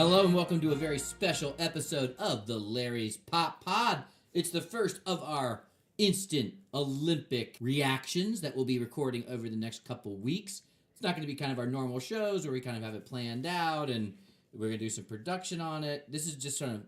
Hello and welcome to a very special episode of the Larry's Pop Pod. It's the first of our instant Olympic reactions that we'll be recording over the next couple weeks. It's not going to be kind of our normal shows where we kind of have it planned out and we're going to do some production on it. This is just sort of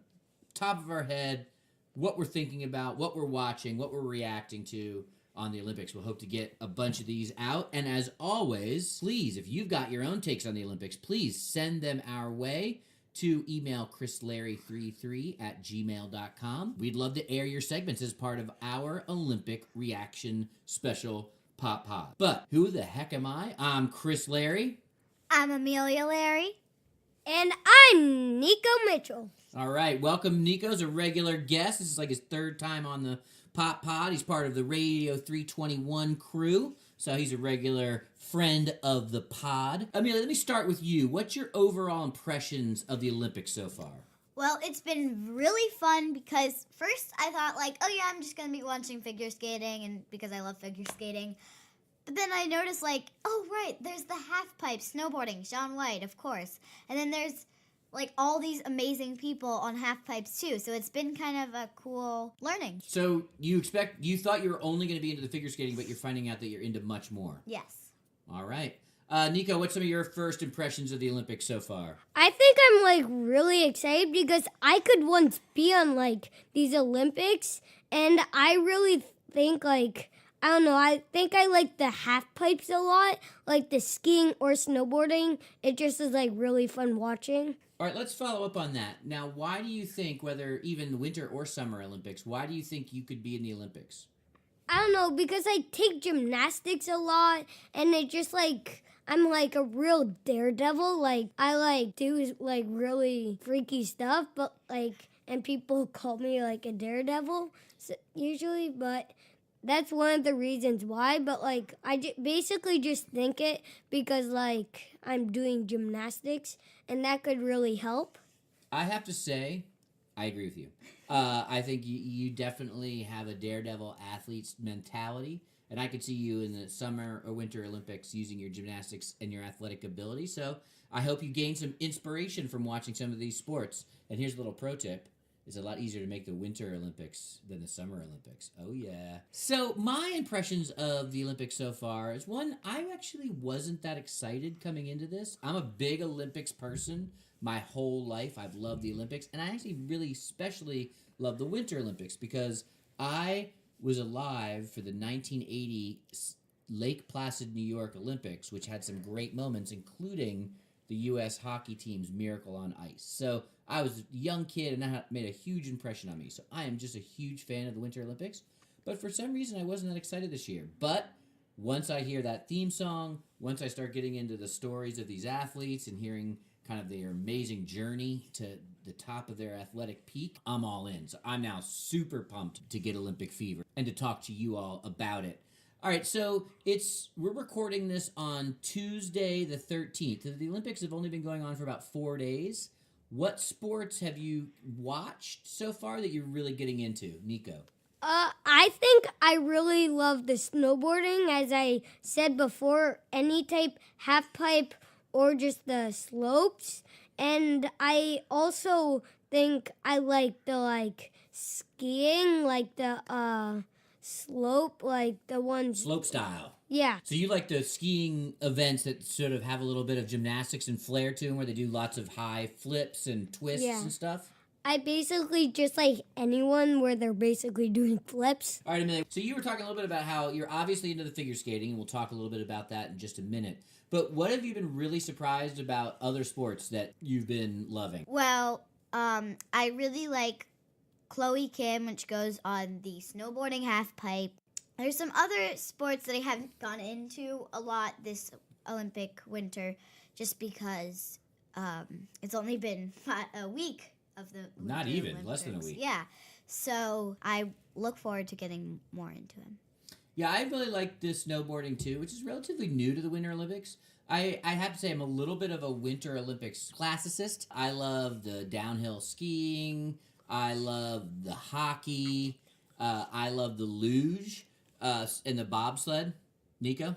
top of our head, what we're thinking about, what we're watching, what we're reacting to on the Olympics. We'll hope to get a bunch of these out. And as always, please, if you've got your own takes on the Olympics, please send them our way to email chrislarry33@gmail.com. We'd love to air your segments as part of our Olympic reaction special Pop Pod. But who the heck am I? I'm Chris Larry. I'm Amelia Larry. And I'm Nico Mitchell. All right, welcome. Nico's a regular guest. This is like his third time on the Pop Pod. He's part of the Radio 321 crew, so he's a regular friend of the pod. Amelia, let me start with you. What's your overall impressions of the Olympics so far? Well, it's been really fun because first I thought I'm just going to be watching figure skating and because I love figure skating. But then I noticed there's the half pipe snowboarding, Shaun White, of course. And then there's all these amazing people on half pipes too. So it's been kind of a cool learning. So you thought you were only going to be into the figure skating, but you're finding out that you're into much more. Yes. All right. Nico, what's some of your first impressions of the Olympics so far? I think I'm really excited because I could once be on these Olympics, and I really think I think I like the half pipes a lot, like the skiing or snowboarding. It just is really fun watching. All right, let's follow up on that. Now, why do you think, whether even the Winter or Summer Olympics, why do you think you could be in the Olympics? I don't know, because I take gymnastics a lot, and it just I'm a real daredevil. I do really freaky stuff, but and people call me a daredevil usually, but that's one of the reasons why. But I basically just think it because I'm doing gymnastics, and that could really help. I have to say, I agree with you. I think you definitely have a daredevil athlete's mentality, and I could see you in the Summer or Winter Olympics using your gymnastics and your athletic ability. So I hope you gain some inspiration from watching some of these sports. And here's a little pro tip. It's a lot easier to make the Winter Olympics than the Summer Olympics. Oh, yeah. So my impressions of the Olympics so far is, one, I actually wasn't that excited coming into this. I'm a big Olympics person. My whole life, I've loved the Olympics, and I actually really especially love the Winter Olympics because I was alive for the 1980 Lake Placid, New York Olympics, which had some great moments, including the U.S. hockey team's Miracle on Ice. So I was a young kid, and that made a huge impression on me. So I am just a huge fan of the Winter Olympics, but for some reason, I wasn't that excited this year. But once I hear that theme song, once I start getting into the stories of these athletes and hearing kind of their amazing journey to the top of their athletic peak, I'm all in. So I'm now super pumped to get Olympic fever and to talk to you all about it. All right, so we're recording this on Tuesday the 13th. The Olympics have only been going on for about 4 days. What sports have you watched so far that you're really getting into, Nico? I think I really love the snowboarding, as I said before, any type, half pipe, or just the slopes. And I also think I like the skiing, the slope, the ones Slope style. Yeah. So you like the skiing events that sort of have a little bit of gymnastics and flair to them, where they do lots of high flips and twists and stuff? I basically just like anyone where they're basically doing flips. All right, Amelia. So you were talking a little bit about how you're obviously into the figure skating, and we'll talk a little bit about that in just a minute. But what have you been really surprised about other sports that you've been loving? Well, I really like Chloe Kim, which goes on the snowboarding half pipe. There's some other sports that I haven't gone into a lot this Olympic winter just because it's only been a week of the Not Winter even, Olympics. less than a week. Yeah. So I look forward to getting more into him. Yeah, I really like the snowboarding too, which is relatively new to the Winter Olympics. I have to say I'm a little bit of a Winter Olympics classicist. I love the downhill skiing. I love the hockey. I love the luge and the bobsled. Nico?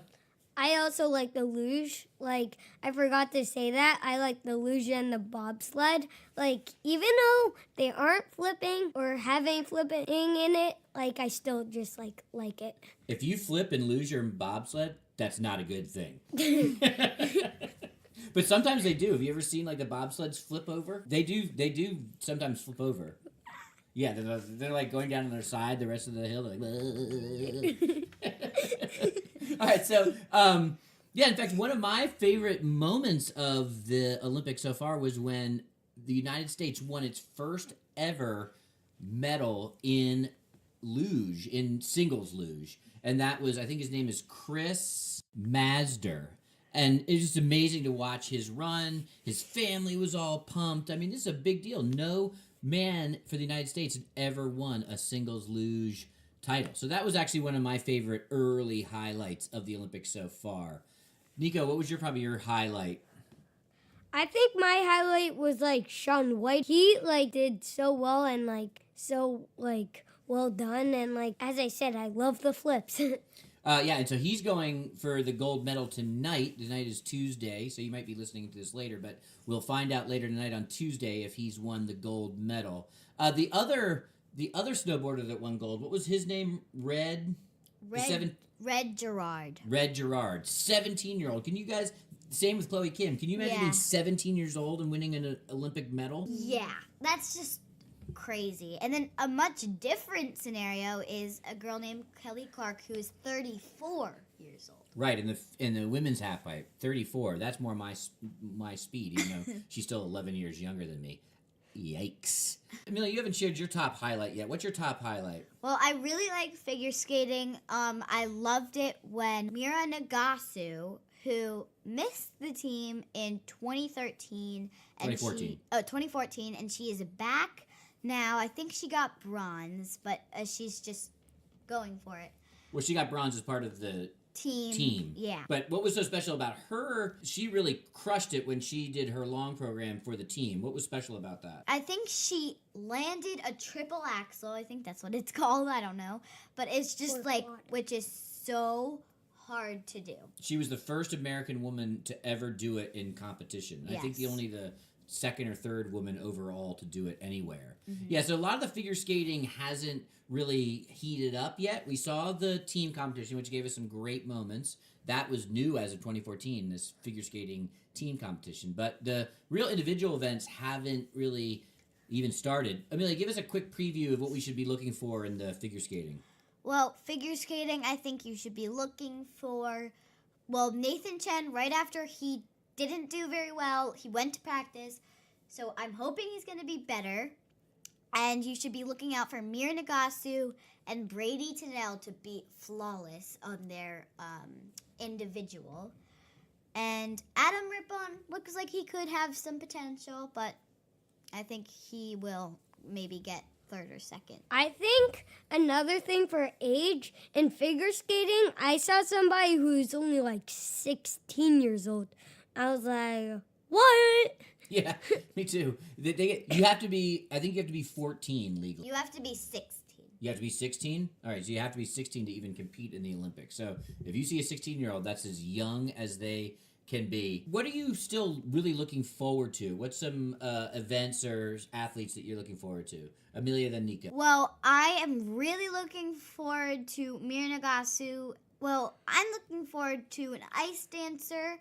I also like the luge. Like, I forgot to say that. I like the luge and the bobsled. Like, even though they aren't flipping or having flipping in it, like, I still just like it. If you flip and lose your bobsled, that's not a good thing. But sometimes they do. Have you ever seen like the bobsleds flip over? They do sometimes flip over. Yeah, they're like going down on their side the rest of the hill. They're like, all right, so yeah, in fact, one of my favorite moments of the Olympics so far was when the United States won its first ever medal in luge, in singles luge. And that was, I think his name is Chris Masder. And it's just amazing to watch his run. His family was all pumped. I mean, this is a big deal. No man for the United States had ever won a singles luge title. So that was actually one of my favorite early highlights of the Olympics so far. Nico, what was probably your highlight? I think my highlight was like Shaun White. He like did so well and like so like well done, and like as I said, I love the flips. Yeah, and so he's going for the gold medal tonight. Tonight is Tuesday, so you might be listening to this later, but we'll find out later tonight on Tuesday if he's won the gold medal. The other snowboarder that won gold, what was his name? Red Gerard. Red Gerard, 17-year-old. Can you guys? Same with Chloe Kim. Can you imagine being 17 years old and winning an Olympic medal? Yeah, that's just crazy. And then a much different scenario is a girl named Kelly Clark who is 34 years old. Right, in the women's halfpipe, 34. That's more my speed, even though she's still 11 years younger than me. Yikes. Amelia, you haven't shared your top highlight yet. What's your top highlight? Well, I really like figure skating. I loved it when Mira Nagasu, who missed the team in 2013. 2014, and she is back now. I think she got bronze, but she's just going for it. Well, she got bronze as part of the team. Yeah. But what was so special about her? She really crushed it when she did her long program for the team. What was special about that? I think she landed a triple axel. I think that's what it's called. I don't know. But it's just which is so hard to do. She was the first American woman to ever do it in competition. Yes. I think the second or third woman overall to do it anywhere. Mm-hmm. Yeah, so a lot of the figure skating hasn't really heated up yet. We saw the team competition, which gave us some great moments. That was new as of 2014, this figure skating team competition. But the real individual events haven't really even started. Amelia, give us a quick preview of what we should be looking for in the figure skating. Well, figure skating, I think you should be looking for, Nathan Chen, right after he didn't do very well, he went to practice, so I'm hoping he's going to be better. And you should be looking out for Mira Nagasu and Brady Tennell to be flawless on their individual. And Adam Rippon looks like he could have some potential, but I think he will maybe get third or second. I think another thing for age in figure skating, I saw somebody who's only like 16 years old. I was like, what? Yeah, me too. You have to be, I think you have to be 14 legally. You have to be 16. You have to be 16? All right, so you have to be 16 to even compete in the Olympics. So if you see a 16-year-old, that's as young as they can be. What are you still really looking forward to? What's some events or athletes that you're looking forward to? Amelia, then Nika. Well, I am really looking forward to Mira Nagasu. Well, I'm looking forward to an ice dancer.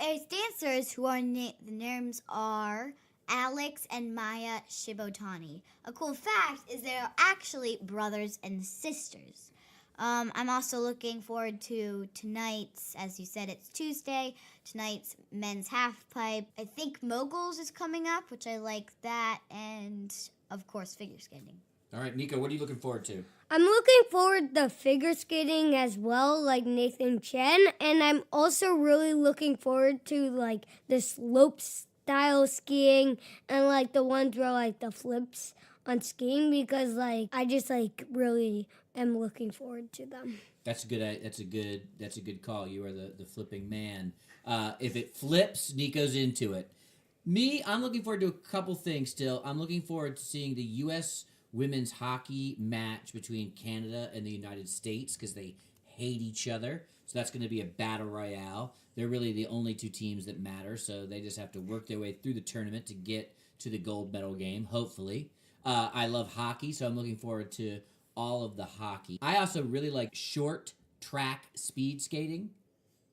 Ice dancers who are the names are Alex and Maya Shibotani. A cool fact is they're actually brothers and sisters. I'm also looking forward to tonight's, as you said, it's Tuesday, tonight's men's halfpipe. I think moguls is coming up, which I like that, and of course figure skating. All right, Nico, what are you looking forward to? I'm looking forward to figure skating as well, like Nathan Chen, and I'm also really looking forward to like the slope style skiing and like the ones where like the flips on skiing, because like I just like really am looking forward to them. That's a good call. You are the flipping man. If it flips, Nico's into it. Me, I'm looking forward to a couple things still. I'm looking forward to seeing the U.S. women's hockey match between Canada and the United States, because they hate each other. So that's going to be a battle royale. They're really the only two teams that matter, so they just have to work their way through the tournament to get to the gold medal game, hopefully. I love hockey, so I'm looking forward to all of the hockey. I also really like short track speed skating.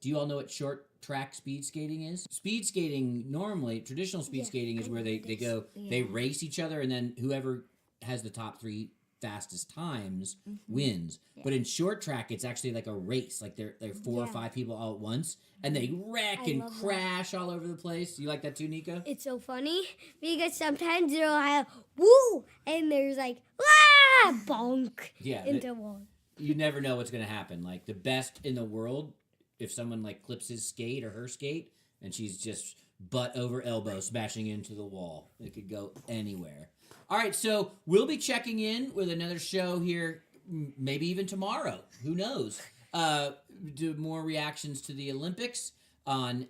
Do you all know what short track speed skating is? Speed skating, normally, traditional speed skating is where they race each other, and then whoever has the top 3 fastest times wins. Yeah. But in short track, it's actually like a race. Like they're 4 or 5 people all at once, and they wreck and crash all over the place. You like that too, Nico? It's so funny because sometimes they'll have woo, and there's like ah, bonk into one. You never know what's gonna happen. Like the best in the world, if someone like clips his skate or her skate, and she's just butt over elbow smashing into the wall. It could go anywhere. All right, so we'll be checking in with another show here, maybe even tomorrow. Who knows? Do more reactions to the Olympics on.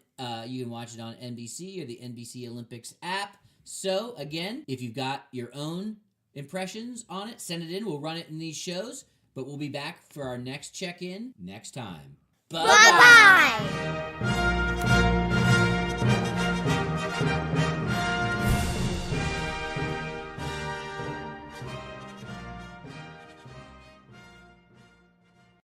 You can watch it on NBC or the NBC Olympics app. So again, if you've got your own impressions on it, send it in. We'll run it in these shows, but we'll be back for our next check-in next time. Bye-bye.